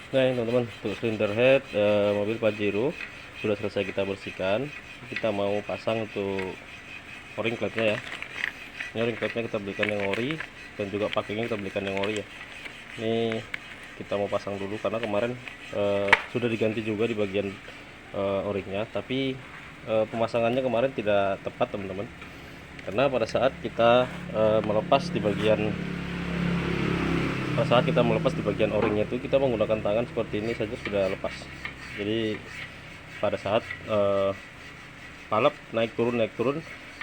Nah ini teman-teman, untuk cylinder head mobil Pajero sudah selesai kita bersihkan. Kita mau pasang untuk o-ring klepnya ya. Ini o-ring klepnya kita belikan yang ori, dan juga pakainya kita belikan yang ori ya. Ini kita mau pasang dulu karena kemarin sudah diganti juga di bagian o-ringnya, tapi pemasangannya kemarin tidak tepat teman-teman, karena pada saat kita melepas di bagian o-ringnya itu kita menggunakan tangan seperti ini saja sudah lepas. Jadi pada saat palap naik turun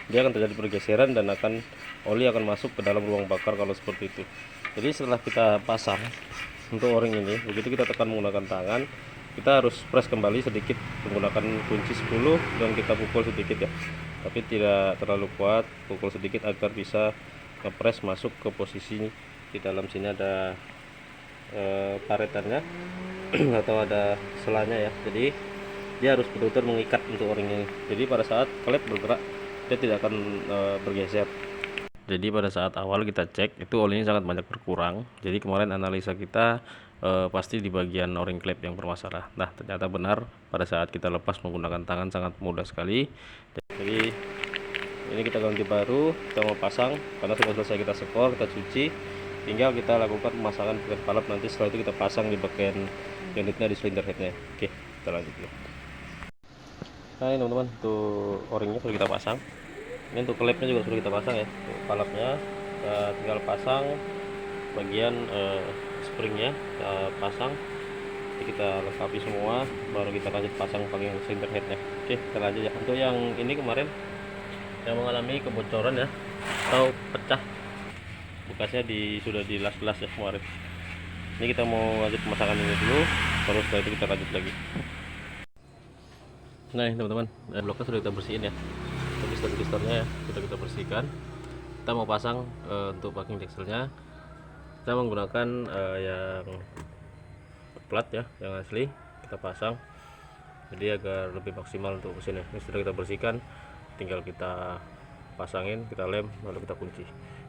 dia akan terjadi pergeseran dan oli akan masuk ke dalam ruang bakar kalau seperti itu. Jadi setelah kita pasang untuk o-ring ini, begitu kita tekan menggunakan tangan, kita harus press kembali sedikit menggunakan kunci 10 dan kita pukul sedikit ya, tapi tidak terlalu kuat, pukul sedikit agar bisa ngepres masuk ke posisi. Di dalam sini ada karetannya atau ada selanya ya, jadi dia harus betul-betul mengikat untuk o-ring ini. Jadi pada saat klep bergerak dia tidak akan bergeser. Jadi pada saat awal kita cek itu olinya sangat banyak berkurang. Jadi kemarin analisa kita pasti di bagian o-ring klep yang bermasalah. Nah ternyata benar, pada saat kita lepas menggunakan tangan sangat mudah sekali. Jadi ini kita ganti baru, kita mau pasang karena sudah selesai kita skor, kita cuci, tinggal kita lakukan pemasangan bagian palap. Nanti setelah itu kita pasang di bagian unitnya di silinder headnya. Oke, kita lanjut dulu. Nah ini teman-teman, untuk o-ringnya sudah kita pasang. Ini untuk klepnya juga sudah kita pasang ya. Untuk palapnya kita tinggal pasang bagian springnya, kita pasang. Jadi kita lengkapi semua, baru kita lanjut pasang bagian silinder headnya. Oke, kita lanjut ya. Untuk yang ini kemarin yang mengalami kebocoran ya atau pecah, bekasnya sudah dilas-las ya kemarin. Ini kita mau lanjut pemasangan ini dulu, baru setelah itu kita lanjut lagi. Nah ini teman-teman, bloknya sudah kita bersihin ya, piston-pistonnya ya sudah kita bersihkan. Kita mau pasang untuk backing axle-nya, kita menggunakan yang plat ya, yang asli kita pasang, jadi agar lebih maksimal untuk mesinnya. Ini sudah kita bersihkan, tinggal kita pasangin, kita lem, lalu kita kunci.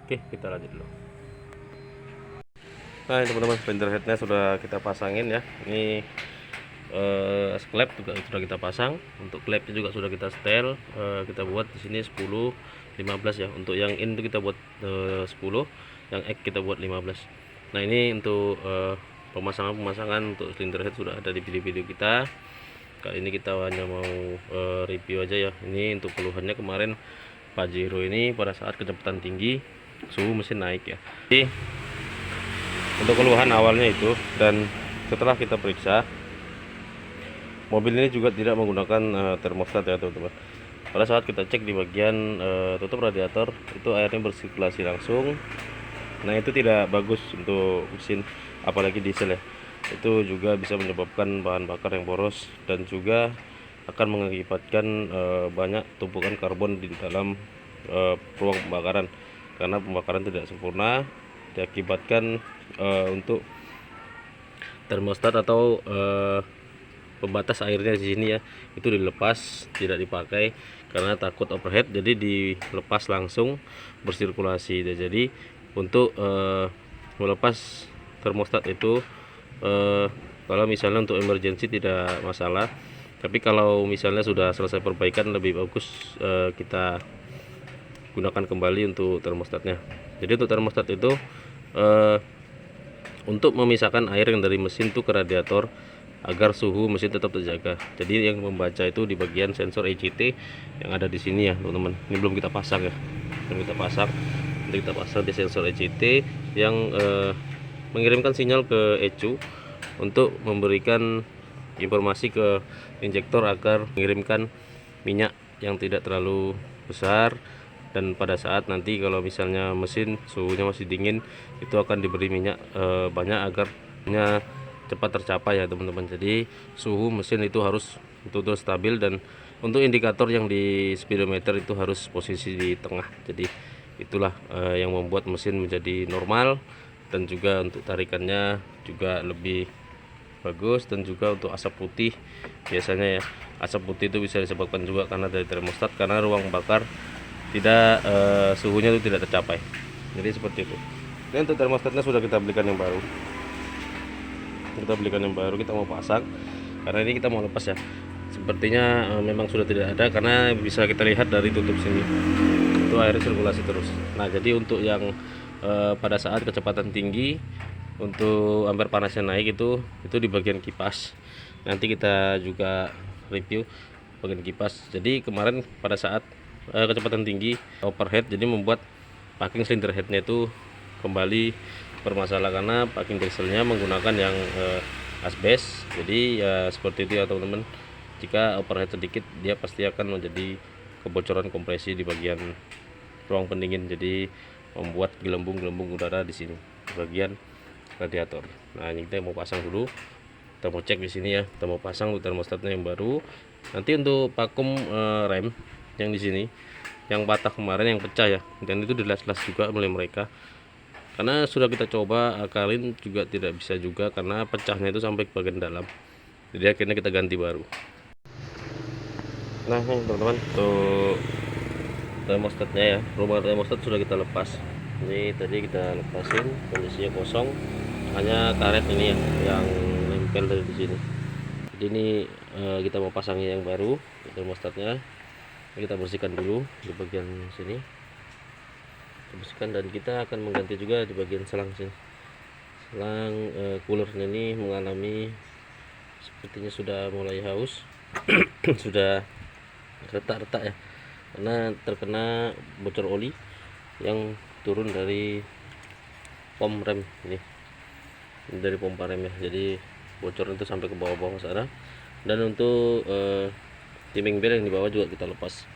Oke, kita lanjut dulu. Nah teman-teman, cylinder headnya sudah kita pasangin ya. Ini klep juga sudah kita pasang, untuk klepnya juga sudah kita setel. Kita buat di sini 10 15 ya. Untuk yang in itu kita buat 10, yang X kita buat 15. Nah ini untuk pemasangan untuk cylinder head sudah ada di video-video kita. Kali ini kita hanya mau review aja ya. Ini untuk keluhannya kemarin Pajero ini pada saat kecepatan tinggi suhu mesin naik ya. Jadi untuk keluhan awalnya itu, dan setelah kita periksa mobil ini juga tidak menggunakan termostat ya teman-teman. Pada saat kita cek di bagian tutup radiator itu airnya bersirkulasi langsung. Nah itu tidak bagus untuk mesin, apalagi diesel ya. Itu juga bisa menyebabkan bahan bakar yang boros dan juga akan mengakibatkan banyak tumpukan karbon di dalam ruang pembakaran, karena pembakaran tidak sempurna, diakibatkan untuk termostat atau pembatas airnya di sini ya, itu dilepas, tidak dipakai karena takut overhead, jadi dilepas langsung bersirkulasi. Jadi untuk melepas termostat itu kalau misalnya untuk emergency tidak masalah, tapi kalau misalnya sudah selesai perbaikan lebih bagus kita gunakan kembali untuk termostatnya. Jadi untuk termostat itu untuk memisahkan air yang dari mesin tuh ke radiator agar suhu mesin tetap terjaga. Jadi yang membaca itu di bagian sensor ECT yang ada di sini ya teman-teman. Ini belum kita pasang ya, belum kita pasang. Nanti kita pasang di sensor ECT yang mengirimkan sinyal ke ECU untuk memberikan informasi ke injektor agar mengirimkan minyak yang tidak terlalu besar. Dan pada saat nanti kalau misalnya mesin suhunya masih dingin, itu akan diberi minyak banyak agar cepat tercapai ya teman-teman. Jadi suhu mesin itu harus betul-betul stabil, dan untuk indikator yang di speedometer itu harus posisi di tengah. Jadi itulah yang membuat mesin menjadi normal, dan juga untuk tarikannya juga lebih bagus. Dan juga untuk asap putih, biasanya ya asap putih itu bisa disebabkan juga karena dari termostat, karena ruang bakar tidak suhunya itu tidak tercapai. Jadi seperti itu. Dan untuk termostatnya sudah kita belikan yang baru. kita belikan yang baru, kita mau pasang karena ini kita mau lepas ya. Sepertinya memang sudah tidak ada karena bisa kita lihat dari tutup sini itu air sirkulasi terus. Nah jadi untuk yang pada saat kecepatan tinggi untuk ampere panasnya naik itu di bagian kipas. Nanti kita juga review bagian kipas. Jadi kemarin pada saat kecepatan tinggi overhead jadi membuat packing cylinder headnya itu kembali bermasalah karena packing dieselnya menggunakan yang asbes. Jadi ya seperti itu ya teman-teman, jika overhead sedikit dia pasti akan menjadi kebocoran kompresi di bagian ruang pendingin, jadi membuat gelembung-gelembung udara di sini di bagian radiator. Nah ini kita mau pasang dulu, kita mau cek di sini ya, kita mau pasang untuk termostatnya yang baru. Nanti untuk vakum rem yang di sini yang patah kemarin, yang pecah ya, dan itu dilas-las juga oleh mereka karena sudah kita coba akalin juga tidak bisa juga karena pecahnya itu sampai ke bagian dalam, jadi akhirnya kita ganti baru. Nah nih teman-teman, tuh termostatnya ya, rumah termostat sudah kita lepas. Ini tadi kita lepasin, kondisinya kosong, hanya karet ini ya yang nempel dari sini. Jadi ini kita mau pasangnya yang baru termostatnya. Kita bersihkan dulu di bagian sini, kita bersihkan, dan kita akan mengganti juga di bagian selang sini. Selang coolernya ini mengalami sepertinya sudah mulai haus sudah retak-retak ya, karena terkena bocor oli yang turun dari pom rem ini dari pompa rem ya, jadi bocor itu sampai ke bawah-bawah sana. Dan untuk timing bel yang di bawah juga kita lepas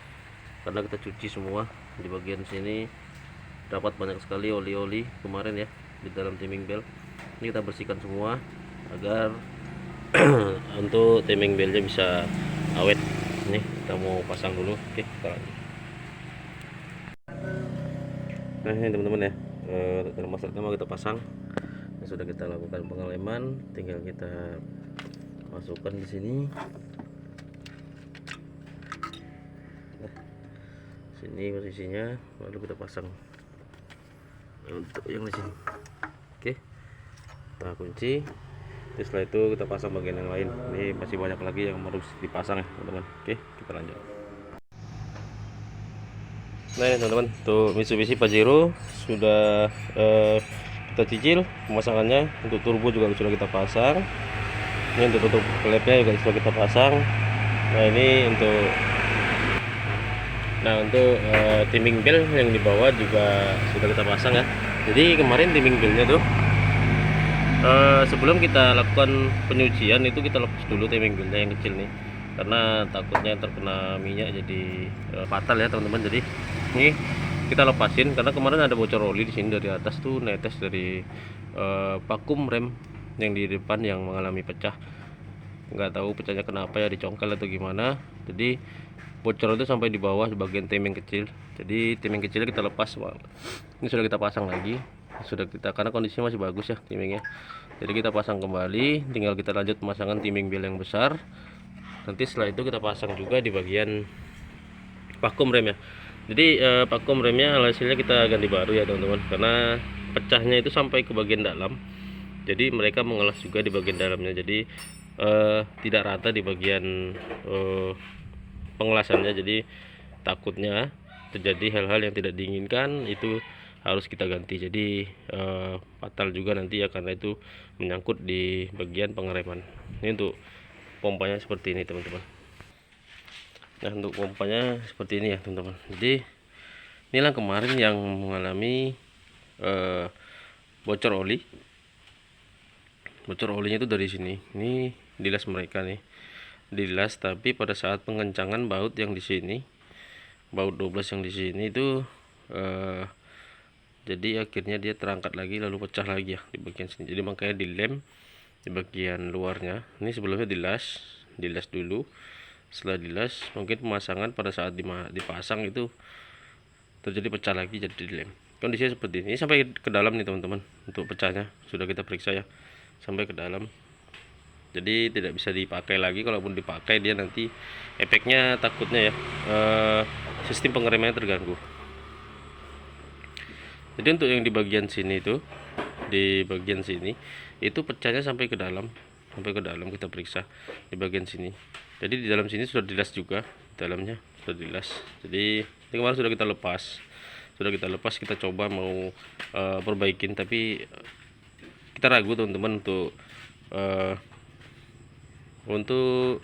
karena kita cuci semua di bagian sini, dapat banyak sekali oli-oli kemarin ya di dalam timing bel. Ini kita bersihkan semua agar untuk timing belnya bisa awet. Nih kita mau pasang dulu. Oke, kita lanjut. Nah ini teman-teman ya, termostatnya mau kita pasang. Sudah kita lakukan pengeleman, tinggal kita masukkan di sini. Sini posisinya, lalu kita pasang untuk yang di sini. Oke, kita kunci. Terus setelah itu kita pasang bagian yang lain. Ini masih banyak lagi yang harus dipasang ya teman-teman. Oke, kita lanjut. Nah ini teman-teman, tuh Mitsubishi Pajero sudah kita cicil pemasangannya. Untuk turbo juga sudah kita pasang. Ini untuk tutup klepnya juga sudah kita pasang. Nah ini untuk timing bel yang di bawah juga sudah kita pasang ya. Jadi kemarin timing belnya tuh sebelum kita lakukan penyucian itu kita lepas dulu timing belnya yang kecil nih, karena takutnya terkena minyak jadi fatal ya teman-teman. Jadi ini kita lepasin karena kemarin ada bocor oli di sini, dari atas tuh netes dari vakum rem yang di depan yang mengalami pecah. Nggak tahu pecahnya kenapa ya, dicongkel atau gimana. Jadi bocor itu sampai di bawah di bagian timing kecil. Jadi timing kecilnya kita lepas. Ini sudah kita pasang lagi, sudah kita, karena kondisinya masih bagus ya timingnya. Jadi kita pasang kembali, tinggal kita lanjut pemasangan timing bel yang besar. Nanti setelah itu kita pasang juga di bagian vakum rem ya. Jadi vakum remnya hasilnya kita ganti baru ya teman-teman, karena pecahnya itu sampai ke bagian dalam. Jadi mereka mengelas juga di bagian dalamnya, jadi tidak rata di bagian pengelasannya. Jadi takutnya terjadi hal-hal yang tidak diinginkan, itu harus kita ganti. Jadi fatal juga nanti ya, karena itu menyangkut di bagian pengereman. Ini untuk pompanya seperti ini teman-teman. Nah untuk pompanya seperti ini ya teman-teman. Jadi inilah kemarin yang mengalami bocor oli. Bocor olinya itu dari sini. Ini dilas mereka nih, dilas, tapi pada saat pengencangan baut yang di sini, baut 12 yang di sini itu jadi akhirnya dia terangkat lagi lalu pecah lagi ya di bagian sini. Jadi makanya dilem di bagian luarnya. Ini sebelumnya dilas dulu. Setelah dilas, mungkin pemasangan pada saat dipasang itu terjadi pecah lagi, jadi dilem. Kondisinya seperti ini sampai ke dalam nih teman-teman. Untuk pecahnya sudah kita periksa ya, sampai ke dalam. Jadi tidak bisa dipakai lagi. Kalaupun dipakai dia nanti efeknya takutnya ya sistem pengeremannya terganggu. Jadi untuk yang di bagian sini itu, di bagian sini itu pecahnya sampai ke dalam, kita periksa di bagian sini. Jadi di dalam sini sudah dilas juga, dalamnya sudah dilas. Jadi ini kemarin sudah kita lepas, kita coba mau perbaikin, tapi kita ragu teman-teman untuk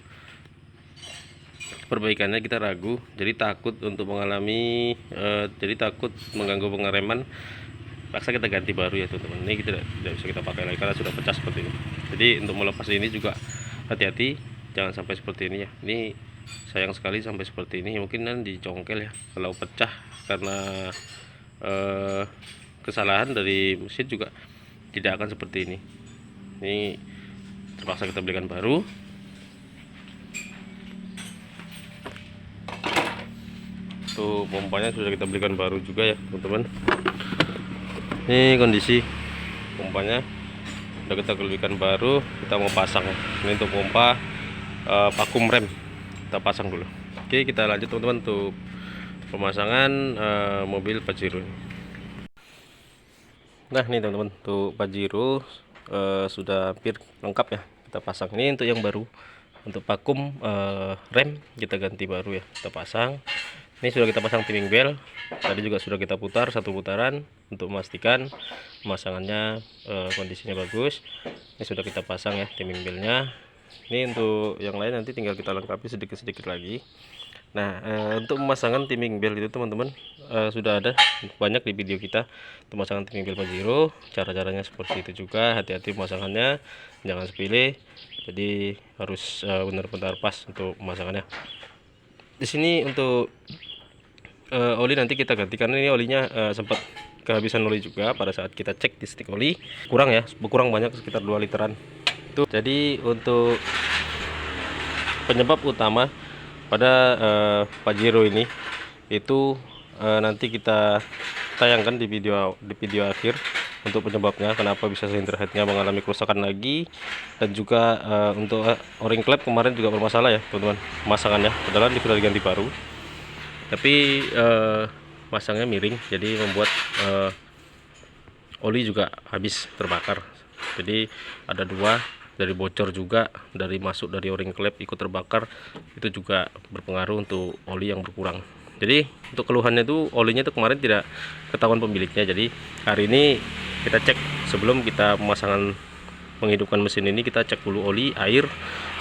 perbaikannya, kita ragu, jadi takut untuk mengalami takut mengganggu pengereman. Paksa kita ganti baru ya teman-teman. Ini kita tidak bisa kita pakai lagi karena sudah pecah seperti ini. Jadi untuk melepas ini juga hati-hati, jangan sampai seperti ini ya. Ini sayang sekali sampai seperti ini. Mungkin kan dicongkel ya, kalau pecah karena kesalahan dari mesin juga tidak akan seperti ini. Ini terpaksa kita belikan baru. Tuh pompanya sudah kita belikan baru juga ya teman-teman. Ini kondisi pompanya udah kita belikan baru, kita mau pasang. Ini untuk pompa vakum rem, kita pasang dulu. Oke, kita lanjut teman-teman untuk pemasangan mobil Pajero. Nah ini teman-teman, untuk Pajero sudah hampir lengkap ya, kita pasang. Ini untuk yang baru, untuk vakum rem kita ganti baru ya, kita pasang. Ini sudah kita pasang timing bel, tadi juga sudah kita putar 1 putaran untuk memastikan pemasangannya kondisinya bagus. Ini sudah kita pasang ya timing belnya. Ini untuk yang lain nanti tinggal kita lengkapi sedikit-sedikit lagi. Nah untuk pemasangan timing bel itu teman-teman sudah ada banyak di video kita, pemasangan timing bel Pajero. Cara-caranya seperti itu juga, hati-hati pemasangannya, jangan sepele. Jadi harus benar-benar pas untuk pemasangannya. Di sini untuk oli nanti kita ganti, karena ini olinya sempat kehabisan oli juga pada saat kita cek di stik oli, kurang ya, berkurang banyak, sekitar 2 literan itu. Jadi untuk penyebab utama pada Pajero ini itu nanti kita tayangkan di video akhir untuk penyebabnya, kenapa bisa silinder headnya mengalami kerusakan lagi, dan juga untuk o-ring klep kemarin juga bermasalah ya teman-teman, pemasangannya padahal sudah diganti baru, tapi pasangnya miring, jadi membuat oli juga habis terbakar. Jadi ada 2, dari bocor juga, dari masuk dari o-ring klep ikut terbakar, itu juga berpengaruh untuk oli yang berkurang. Jadi untuk keluhannya itu olinya itu kemarin tidak ketahuan pemiliknya. Jadi hari ini kita cek, sebelum kita pemasangan menghidupkan mesin ini, kita cek dulu oli, air,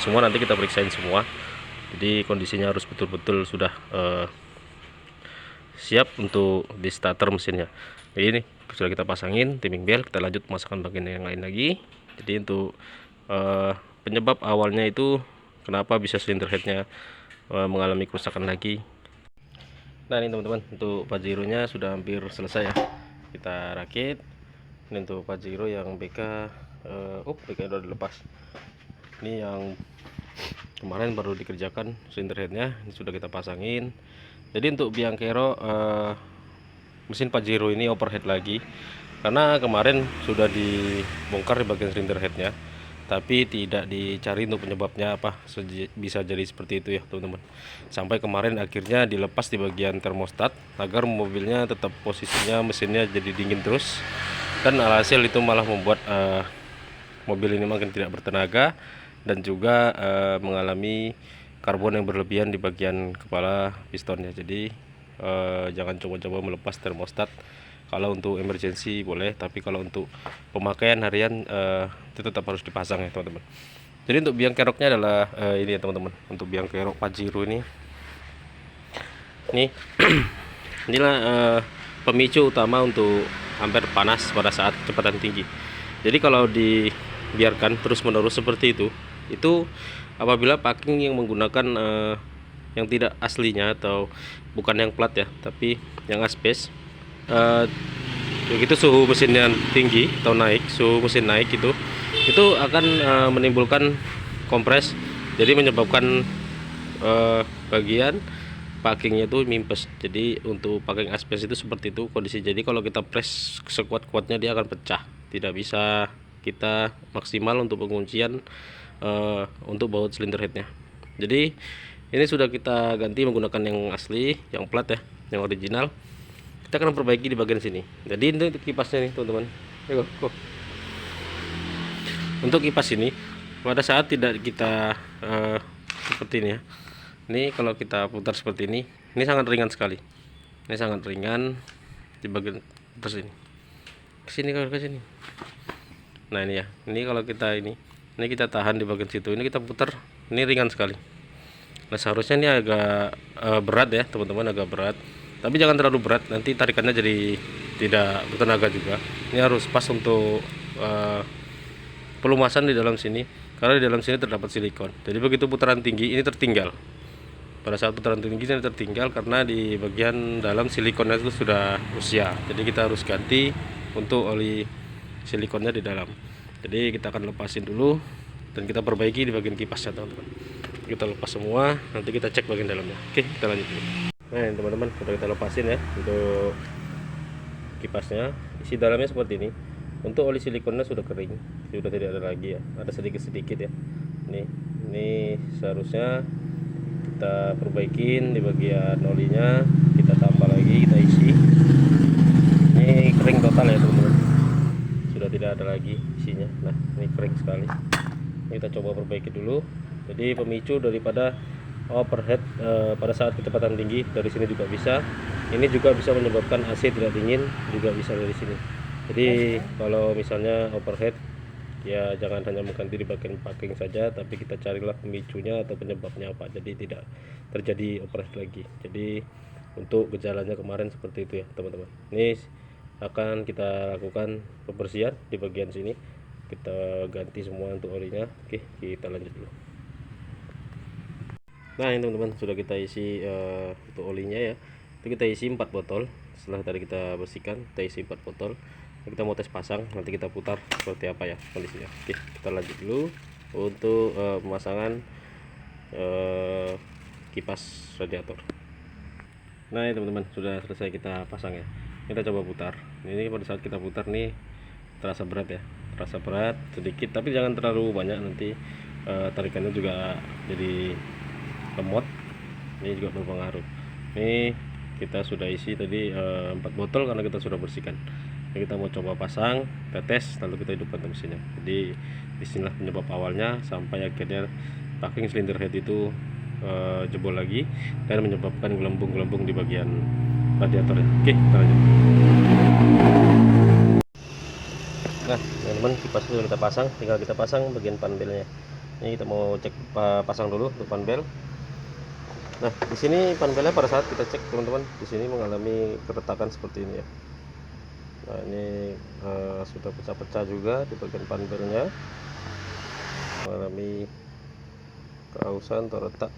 semua nanti kita periksain semua. Jadi kondisinya harus betul-betul sudah siap untuk di starter mesinnya. Jadi ini sudah kita pasangin timing bel, kita lanjut pemasangan bagian yang lain lagi. Jadi untuk penyebab awalnya itu kenapa bisa silinder headnya mengalami kerusakan lagi. Nah ini teman-teman, untuk Pajero nya sudah hampir selesai ya, kita rakit. Ini untuk Pajero yang BK BK udah dilepas. Ini yang kemarin baru dikerjakan silinder headnya, ini sudah kita pasangin. Jadi untuk biangkero mesin Pajero ini overhead lagi, karena kemarin sudah dibongkar di bagian silinder headnya, tapi tidak dicari untuk penyebabnya apa, bisa jadi seperti itu ya teman-teman. Sampai kemarin akhirnya dilepas di bagian termostat agar mobilnya tetap posisinya, mesinnya jadi dingin terus, dan alhasil itu malah membuat mobil ini makin tidak bertenaga, dan juga mengalami karbon yang berlebihan di bagian kepala pistonnya. Jadi jangan coba-coba melepas termostat. Kalau untuk emergency boleh, tapi kalau untuk pemakaian harian itu tetap harus dipasang ya teman-teman. Jadi untuk biang keroknya adalah ini ya teman-teman, untuk biang kerok Pajero ini inilah pemicu utama untuk ampere panas pada saat kecepatan tinggi. Jadi kalau dibiarkan terus-menerus seperti itu apabila packing yang menggunakan yang tidak aslinya, atau bukan yang plat ya, tapi yang asbes, begitu suhu mesinnya tinggi atau naik, suhu mesin naik itu akan menimbulkan kompres, jadi menyebabkan bagian packingnya itu mimpes. Jadi untuk packing asbes itu seperti itu kondisi. Jadi kalau kita press sekuat-kuatnya dia akan pecah, tidak bisa kita maksimal untuk penguncian untuk baut silinder headnya. Jadi ini sudah kita ganti menggunakan yang asli, yang plat ya, yang original. Kita akan perbaiki di bagian sini. Jadi ini kipasnya nih teman-teman. Untuk kipas ini pada saat tidak kita seperti ini ya, ini kalau kita putar seperti ini sangat ringan sekali, ini sangat ringan di bagian putar sini, kesini kalau ke sini. Nah ini ya, ini kalau kita ini kita tahan di bagian situ, ini kita putar, ini ringan sekali. Nah seharusnya ini agak berat ya teman-teman, agak berat, tapi jangan terlalu berat, nanti tarikannya jadi tidak bertenaga juga. Ini harus pas untuk pelumasan di dalam sini, karena di dalam sini terdapat silikon. Jadi begitu putaran tinggi ini tertinggal. Pada saat putaran tinggi ini tertinggal karena di bagian dalam silikonnya itu sudah usia. Jadi kita harus ganti untuk oli silikonnya di dalam. Jadi kita akan lepasin dulu dan kita perbaiki di bagian kipasnya teman-teman. Kita lepas semua, nanti kita cek bagian dalamnya. Oke, kita lanjut dulu. Nah teman-teman, sudah kita lepasin ya untuk kipasnya. Isi dalamnya seperti ini. Untuk oli silikonnya sudah kering, sudah tidak ada lagi ya, ada sedikit-sedikit ya. Ini seharusnya kita perbaikin di bagian olinya, kita tambah lagi, kita isi. Ini kering total ya teman-teman, sudah tidak ada lagi isinya. Nah ini kering sekali. Ini kita coba perbaiki dulu. Jadi pemicu daripada overhead pada saat kecepatan tinggi dari sini juga bisa. Ini juga bisa menyebabkan AC tidak dingin, juga bisa dari sini. Jadi kalau misalnya overhead ya jangan hanya mengganti di bagian packing saja, tapi kita carilah pemicunya atau penyebabnya apa, jadi tidak terjadi overhead lagi. Jadi untuk gejalanya kemarin seperti itu ya teman-teman. Ini akan kita lakukan pembersihan di bagian sini, kita ganti semua untuk olinya. Oke, kita lanjut dulu. Nah ini teman-teman, sudah kita isi untuk olinya ya, itu kita isi 4 botol. Setelah tadi kita bersihkan, kita isi 4 botol. Kita mau tes pasang, nanti kita putar seperti apa ya kondisinya. Oke, kita lanjut dulu untuk pemasangan kipas radiator. Nah ini teman-teman, sudah selesai kita pasang ya. Kita coba putar. Ini pada saat kita putar nih terasa berat ya, terasa berat sedikit, tapi jangan terlalu banyak, nanti tarikannya juga jadi lemot. Ini juga berpengaruh. Ini kita sudah isi tadi 4 botol karena kita sudah bersihkan. Ini kita mau coba pasang, tetes, lalu kita hidupkan mesinnya. Jadi disinilah penyebab awalnya sampai akhirnya packing silinder head itu jebol lagi dan menyebabkan gelembung-gelembung di bagian radiator. Oke, kita lanjut. Nah teman-teman, kipas sudah kita pasang, tinggal kita pasang bagian panbelnya. Ini kita mau cek pasang dulu untuk panbel. Nah di sini panbelnya pada saat kita cek teman-teman, di sini mengalami keretakan seperti ini ya. Nah ini sudah pecah-pecah juga di bagian panbelnya, mengalami kerausan atau retak.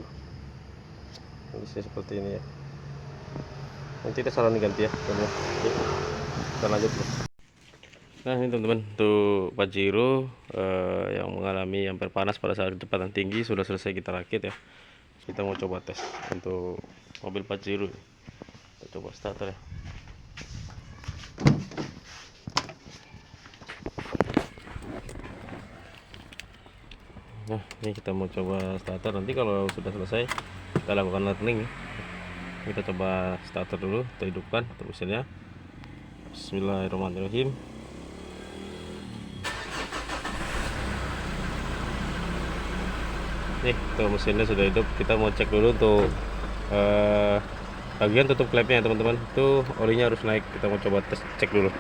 Kondisi seperti ini ya. Nanti kita saran ganti ya teman-teman. Oke, kita lanjut dulu. Nah ini teman-teman, untuk Pajero yang mengalami ampere panas pada saat kecepatan tinggi sudah selesai kita rakit ya. Kita mau coba tes untuk mobil Pajero. Kita coba starter ya. Nah ini kita mau coba starter, nanti kalau sudah selesai kita lakukan leveling ya. Kita coba starter dulu, kita hidupkan untuk mesinnya. Bismillahirrahmanirrahim. Nih tuh mesinnya sudah hidup. Kita mau cek dulu untuk bagian tutup klepnya ya teman-teman. Itu olinya harus naik, kita mau coba tes cek dulu.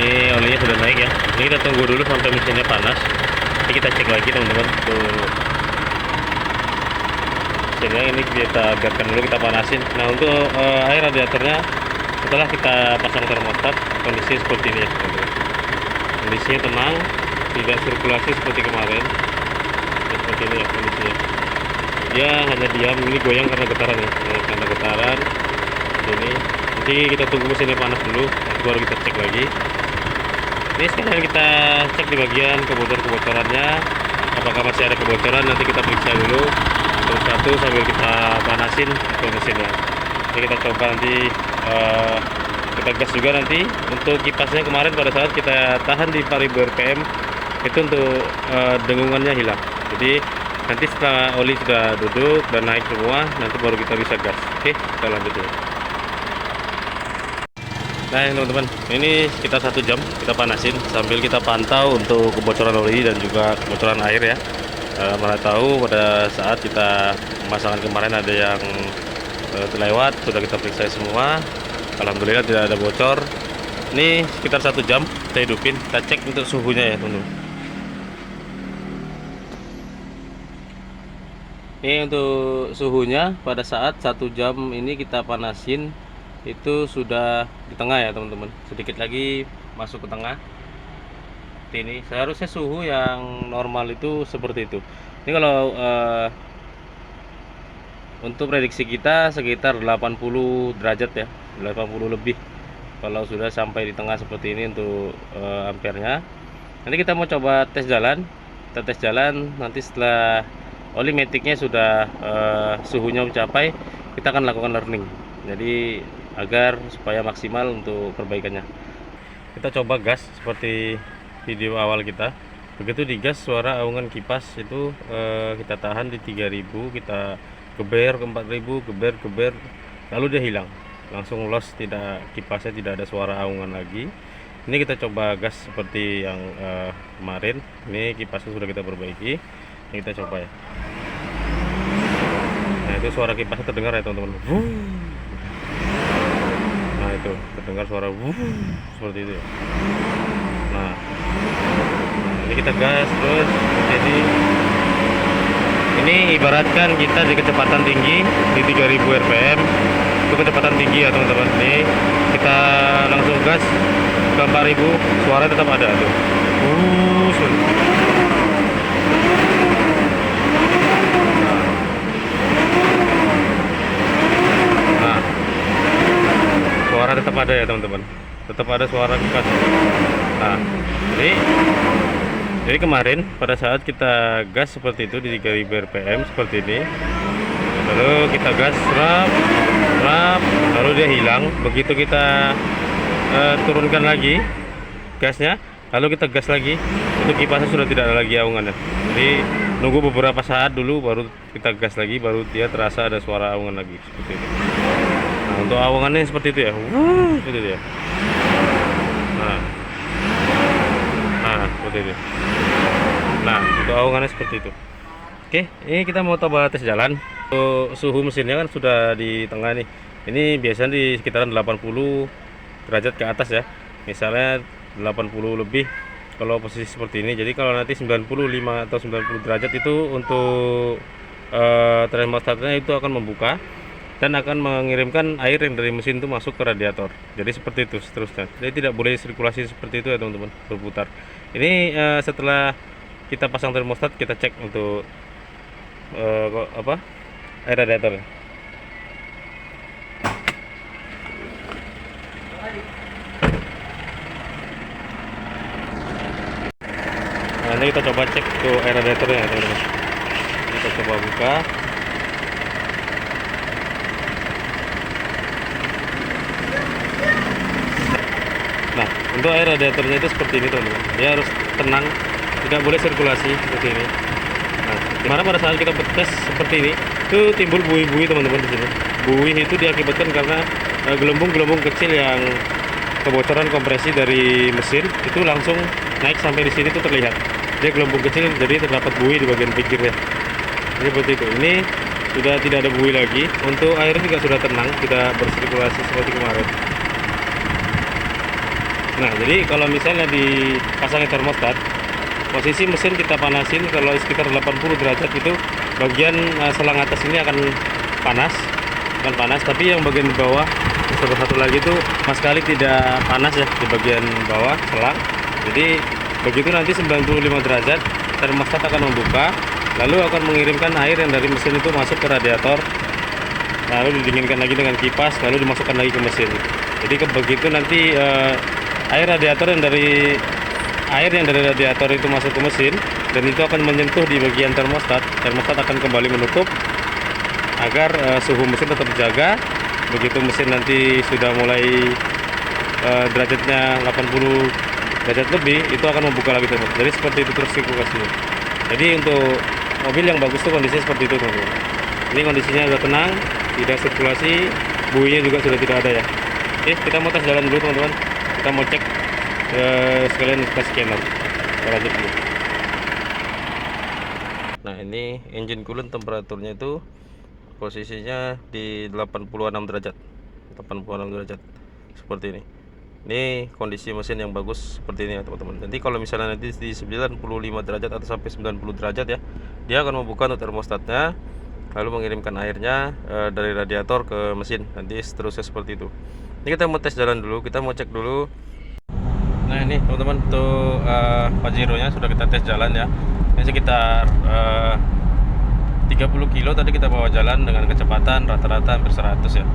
Ini olinya sudah naik ya. Ini kita tunggu dulu sampai mesinnya panas. Ini kita cek lagi teman-teman. Tuh mesinnya ini kita biarkan dulu, kita panasin. Nah untuk air radiatornya setelah kita pasang termostat, kondisi seperti ini ya teman-teman. Kondisinya tenang, tidak sirkulasi seperti kemarin. Seperti ini ya kondisinya. Dia hanya diam, ini goyang karena getaran ya. Karena getaran ini. Nanti kita tunggu mesinnya panas dulu, nanti baru kita cek lagi. Ini sekarang kita cek di bagian kebocorannya, apakah masih ada kebocoran, nanti kita periksa dulu satu-satu sambil kita panasin ke mesinnya. Jadi kita coba nanti kita gas juga nanti. Untuk kipasnya kemarin pada saat kita tahan di 4000 rpm itu untuk dengungannya hilang. Jadi nanti setelah oli sudah duduk dan naik semua, nanti baru kita bisa gas. Oke, kita lanjut dulu. Nah teman-teman, ini sekitar 1 jam kita panasin sambil kita pantau untuk kebocoran oli dan juga kebocoran air ya. Mana tahu pada saat kita pemasangan kemarin ada yang terlewat, sudah kita periksa semua. Alhamdulillah tidak ada bocor. Ini sekitar 1 jam kita hidupin, kita cek untuk suhunya ya teman-teman. Ini untuk suhunya pada saat 1 jam ini kita panasin itu sudah di tengah ya teman-teman, sedikit lagi masuk ke tengah. Ini seharusnya suhu yang normal itu seperti itu. Ini kalau untuk prediksi kita sekitar 80 derajat ya, 80 lebih kalau sudah sampai di tengah seperti ini untuk ampernya. Nanti kita mau coba tes jalan, kita tes jalan nanti setelah oli metiknya sudah suhunya mencapai, kita akan lakukan learning. Jadi agar supaya maksimal untuk perbaikannya. Kita coba gas seperti video awal kita. Begitu digas suara aungan kipas itu kita tahan di 3000, kita geber ke 4000, geber, lalu dia hilang. Langsung loss, tidak, kipasnya tidak ada suara aungan lagi. Ini kita coba gas seperti yang kemarin. Ini kipasnya sudah kita perbaiki. Ini kita coba ya. Nah, itu suara kipasnya terdengar ya teman-teman. Nah itu terdengar suara seperti itu ya. Nah ini kita gas terus. Jadi ini ibaratkan kita di kecepatan tinggi di 3000 rpm, itu kecepatan tinggi ya teman-teman. Ini kita langsung gas ke 4000, suara tetap ada tuh. Suara tetap ada ya teman-teman, tetap ada suara kipas. Nah jadi kemarin pada saat kita gas seperti itu di 3000 rpm seperti ini, lalu kita gas rap, lalu dia hilang. Begitu kita turunkan lagi gasnya, lalu kita gas lagi, untuk kipasnya sudah tidak ada lagi aungannya. Jadi nunggu beberapa saat dulu baru kita gas lagi, baru dia terasa ada suara aungan lagi seperti itu. Nah, untuk awangannya seperti itu ya, seperti itu ya. Nah, seperti itu. Nah, untuk awangannya seperti itu. Oke, ini kita mau coba tes jalan. Untuk suhu mesinnya kan sudah di tengah nih. Ini biasanya di sekitaran 80 derajat ke atas ya. Misalnya 80 lebih kalau posisi seperti ini. Jadi kalau nanti 95 atau 90 derajat itu untuk termostatnya itu akan membuka dan akan mengirimkan air yang dari mesin itu masuk ke radiator. Jadi seperti itu seterusnya. Jadi tidak boleh sirkulasi seperti itu ya teman-teman, berputar. Ini setelah kita pasang termostat, kita cek untuk air radiator. Nah, ini kita coba cek ke air radiatornya ya teman-teman. Kita coba buka. Nah, untuk air radiatornya itu seperti ini teman-teman. Dia harus tenang, tidak boleh sirkulasi seperti ini. Nah, dimana pada saat kita tes seperti ini, itu timbul buih-buih teman-teman di sini. Buih itu diakibatkan karena gelembung-gelembung kecil yang kebocoran kompresi dari mesin itu langsung naik sampai di sini tuh terlihat. Dia gelembung kecil, jadi terdapat buih di bagian pinggirnya. Jadi seperti itu. Ini sudah tidak ada buih lagi. Untuk air juga sudah tenang, tidak bersirkulasi seperti kemarin. Nah, jadi kalau misalnya dipasang termostat, posisi mesin kita panasin kalau sekitar 80 derajat itu bagian selang atas ini akan panas, tapi yang bagian bawah satu lagi itu sama sekali tidak panas ya di bagian bawah selang. Jadi begitu nanti 95 derajat termostat akan membuka, lalu akan mengirimkan air yang dari mesin itu masuk ke radiator, lalu didinginkan lagi dengan kipas, lalu dimasukkan lagi ke mesin. Jadi begitu nanti air yang dari radiator itu masuk ke mesin dan itu akan menyentuh di bagian termostat akan kembali menutup agar suhu mesin tetap terjaga begitu mesin nanti sudah mulai derajatnya 80 derajat lebih, itu akan membuka lagi teman-teman. Jadi seperti itu terus sirkulasinya. Jadi untuk mobil yang bagus tuh kondisinya seperti itu teman-teman. Ini kondisinya sudah tenang, tidak sirkulasi, buinya juga sudah tidak ada ya. Oke, kita mau tes jalan dulu teman-teman. Kita mau cek sekalian kita scanner. Kita lanjut dulu. Nah, ini engine coolant temperaturnya itu posisinya di 86 derajat. 86 derajat. Seperti ini. Ini kondisi mesin yang bagus seperti ini ya teman-teman. Nanti kalau misalnya nanti di 95 derajat atau sampai 90 derajat ya, dia akan membuka untuk termostatnya, lalu mengirimkan airnya dari radiator ke mesin. Nanti seterusnya seperti itu. Ini kita mau tes jalan dulu, kita mau cek dulu. Nah ini teman-teman, untuk Pajero nya sudah kita tes jalan ya. Ini sekitar 30 kilo tadi kita bawa jalan dengan kecepatan rata-rata hampir 100 ya.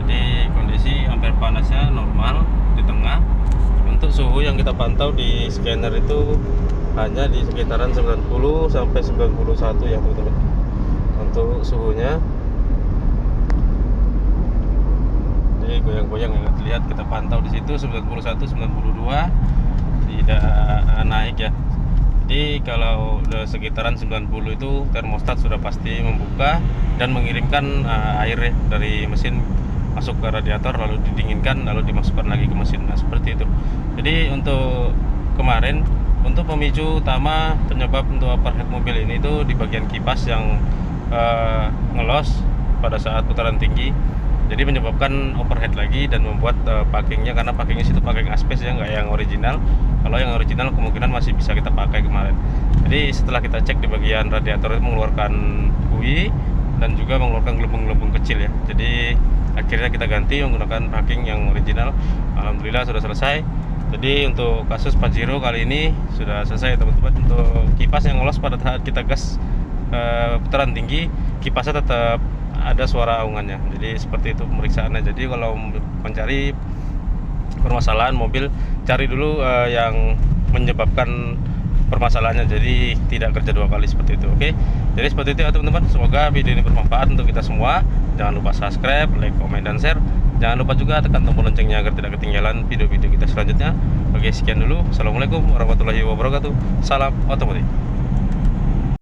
Jadi kondisi ampere panasnya normal di tengah. Untuk suhu yang kita pantau di scanner itu hanya di sekitaran 90 sampai 91 ya teman-teman. Untuk suhunya jadi goyang-goyang ya, lihat kita pantau di situ 91 92 tidak naik ya. Jadi kalau udah sekitaran 90 itu termostat sudah pasti membuka dan mengirimkan air dari mesin masuk ke radiator, lalu didinginkan, lalu dimasukkan lagi ke mesin. Nah seperti itu. Jadi untuk kemarin, untuk pemicu utama penyebab untuk overheat mobil ini itu di bagian kipas yang ngelos pada saat putaran tinggi. Jadi menyebabkan overheat lagi dan membuat packingnya, karena packingnya situ packing asbes ya, nggak yang original. Kalau yang original kemungkinan masih bisa kita pakai kemarin. Jadi setelah kita cek di bagian radiator itu mengeluarkan buih dan juga mengeluarkan gelembung-gelembung kecil ya. Jadi akhirnya kita ganti menggunakan packing yang original. Alhamdulillah sudah selesai. Jadi untuk kasus Pajero kali ini sudah selesai teman-teman. Untuk kipas yang ngelos pada saat kita gas putaran tinggi, kipasnya tetap ada suara aungannya. Jadi seperti itu pemeriksaannya. Jadi kalau mencari permasalahan mobil, cari dulu yang menyebabkan permasalahannya, jadi tidak kerja dua kali seperti itu. Oke, jadi seperti itu ya teman-teman. Semoga video ini bermanfaat untuk kita semua. Jangan lupa subscribe, like, komen, dan share. Jangan lupa juga tekan tombol loncengnya agar tidak ketinggalan video-video kita selanjutnya. Oke, sekian dulu. Assalamualaikum warahmatullahi wabarakatuh. Salam otomotif.